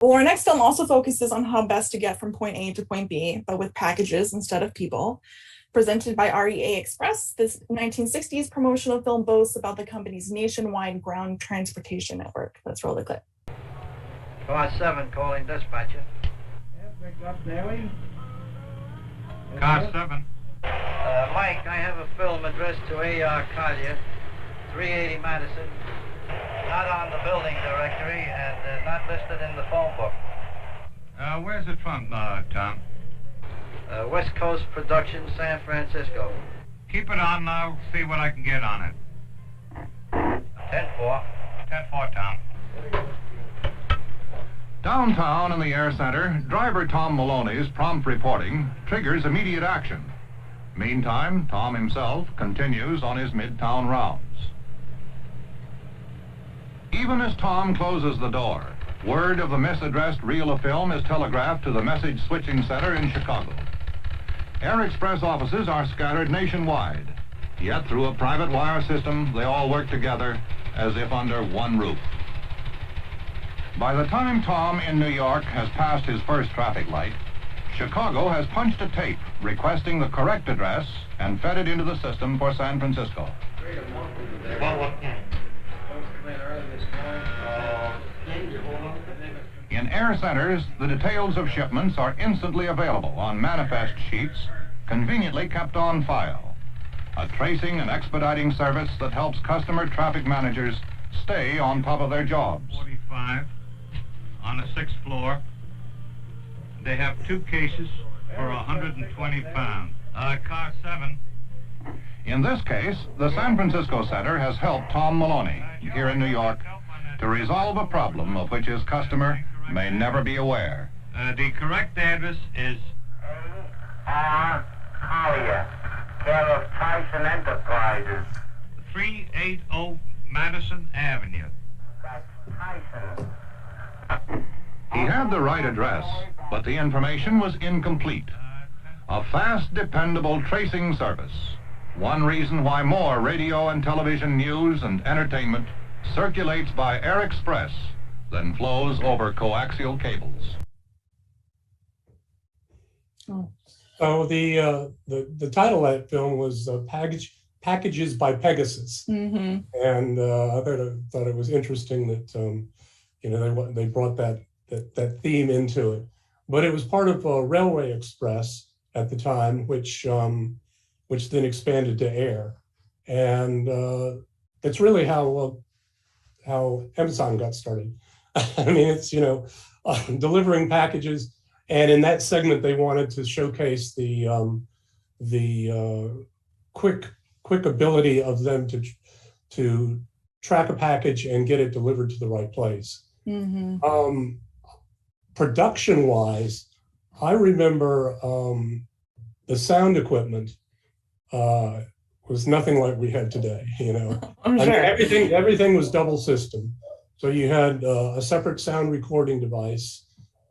Well, our next film also focuses on how best to get from point A to point B, but with packages instead of people. Presented by REA Express, this 1960s promotional film boasts about the company's nationwide ground transportation network. Let's roll the clip. Car 7 calling dispatcher. Yeah, picked up daily. Car 7. Mike, I have a film addressed to A.R. Collier, 380 Madison. Not on the building directory and not listed in the phone book. Where's it from, Tom? West Coast Production, San Francisco. Keep it on, I'll see what I can get on it. 10-4. 10-4, Tom. Downtown in the air center, driver Tom Maloney's prompt reporting triggers immediate action. Meantime, Tom himself continues on his midtown rounds. Even as Tom closes the door, word of the misaddressed reel of film is telegraphed to the message switching center in Chicago. Air Express offices are scattered nationwide, yet through a private wire system, they all work together as if under one roof. By the time Tom in New York has passed his first traffic light, Chicago has punched a tape requesting the correct address and fed it into the system for San Francisco. In air centers, the details of shipments are instantly available on manifest sheets, conveniently kept on file. A tracing and expediting service that helps customer traffic managers stay on top of their jobs. 45 on the 6th floor. They have 2 cases for 120 pounds. Car 7. In this case, the San Francisco Center has helped Tom Maloney, here in New York, to resolve a problem of which his customer may never be aware. The correct address is A.R. Collier, care of Tyson Enterprises. 380 Madison Avenue. That's Tyson. He had the right address, but the information was incomplete. A fast, dependable tracing service. One reason why more radio and television news and entertainment circulates by Air Express than flows over coaxial cables. So the title of that film was Packages by Pegasus. Mm-hmm. And I thought it was interesting that they brought that theme into it. But it was part of Railway Express at the time, which then expanded to Air, and it's really how Amazon got started. I mean, it's delivering packages, and in that segment they wanted to showcase the quick ability of them to track a package and get it delivered to the right place. Mm-hmm. Production-wise, I remember the sound equipment was nothing like we have today. I'm sure. Everything was double system. So you had a separate sound recording device.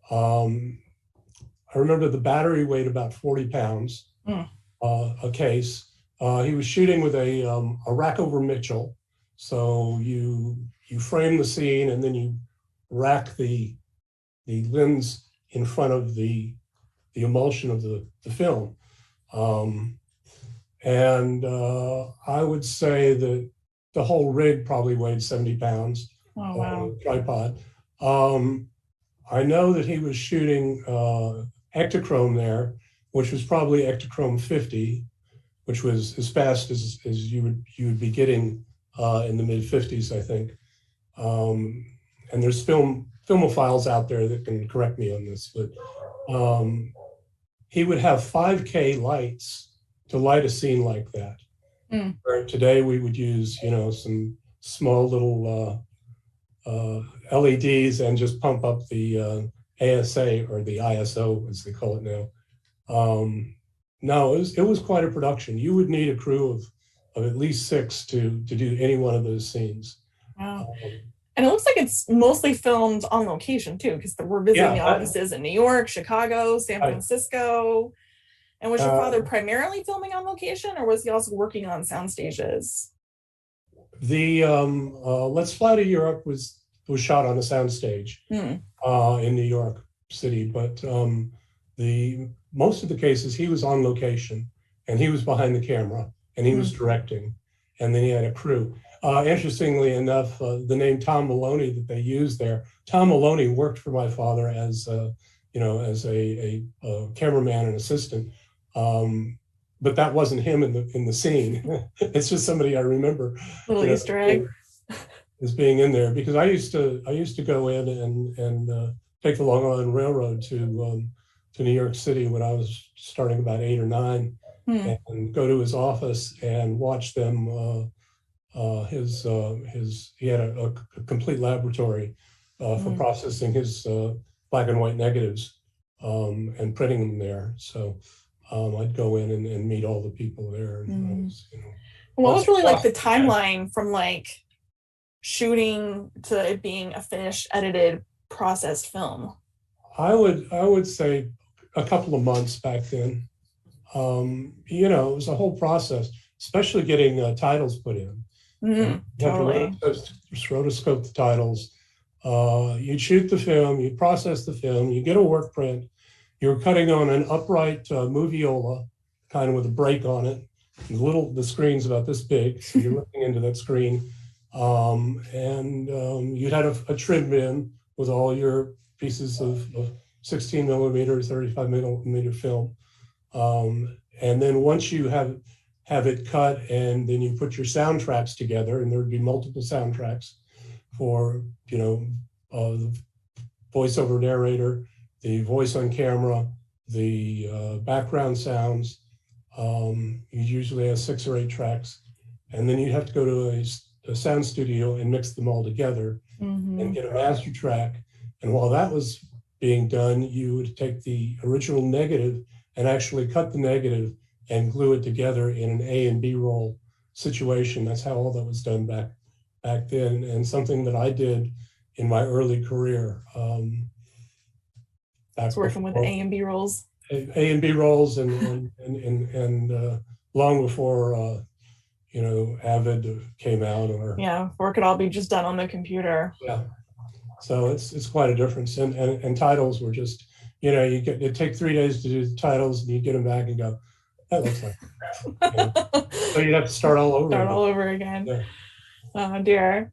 I remember the battery weighed about 40 pounds, a case. He was shooting with a Rackover Mitchell. So you frame the scene and then you rack the lens in front of the emulsion of the film. And I would say that the whole rig probably weighed 70 pounds. Oh, wow. Tripod. I know that he was shooting Ektachrome there, which was probably Ektachrome 50, which was as fast as you would be getting in the mid 50s, I think. And there's filmophiles out there that can correct me on this, but he would have 5K lights to light a scene like that. Where today we would use, some small little LEDs and just pump up the ASA or the ISO, as they call it now. No, it was quite a production. You would need a crew of at least 6 to do any one of those scenes. Wow. And it looks like it's mostly filmed on location too, because we're visiting the offices in New York, Chicago, San Francisco. And was your father primarily filming on location, or was he also working on sound stages? The Let's Fly to Europe was it was shot on a soundstage in New York City. But the most of the cases, he was on location, and he was behind the camera, and he was directing, and then he had a crew. Interestingly enough, the name Tom Maloney that they used there, Tom Maloney worked for my father as as a cameraman and assistant. But that wasn't him in the scene. It's just somebody I remember. Little Easter egg. As being in there, because I used to go in and take the Long Island Railroad to New York City when I was starting about 8 or 9, and go to his office and watch them. He had a complete laboratory for processing his black and white negatives and printing them there. So I'd go in and meet all the people there. And what was really like the timeline from like shooting to it being a finished, edited, processed film? I would say a couple of months back then. It was a whole process, especially getting titles put in. You Totally. have to rotoscope the titles. You'd shoot the film, you process the film, you get a work print. You're cutting on an upright moviola, kind of with a break on it. The screen's about this big, so you're looking into that screen. You'd had a trim bin with all your pieces of 16 millimeter, 35 millimeter film. And then once you have it cut, and then you put your soundtracks together, and there would be multiple soundtracks for, the voiceover narrator, the voice on camera, the background sounds. You usually have 6 or 8 tracks. And then you have to go to a sound studio and mix them all together and get a master track. And while that was being done, you would take the original negative and actually cut the negative and glue it together in an A and B roll situation. That's how all that was done back then, and something that I did in my early career. Working with A and B rolls. A and B rolls, and long before Avid came out, or it could all be just done on the computer. Yeah. So it's quite a difference, and titles were just, it'd take 3 days to do the titles, and you get them back and go, that looks like. So you'd have to start all over. Start all over again. Yeah. Oh dear.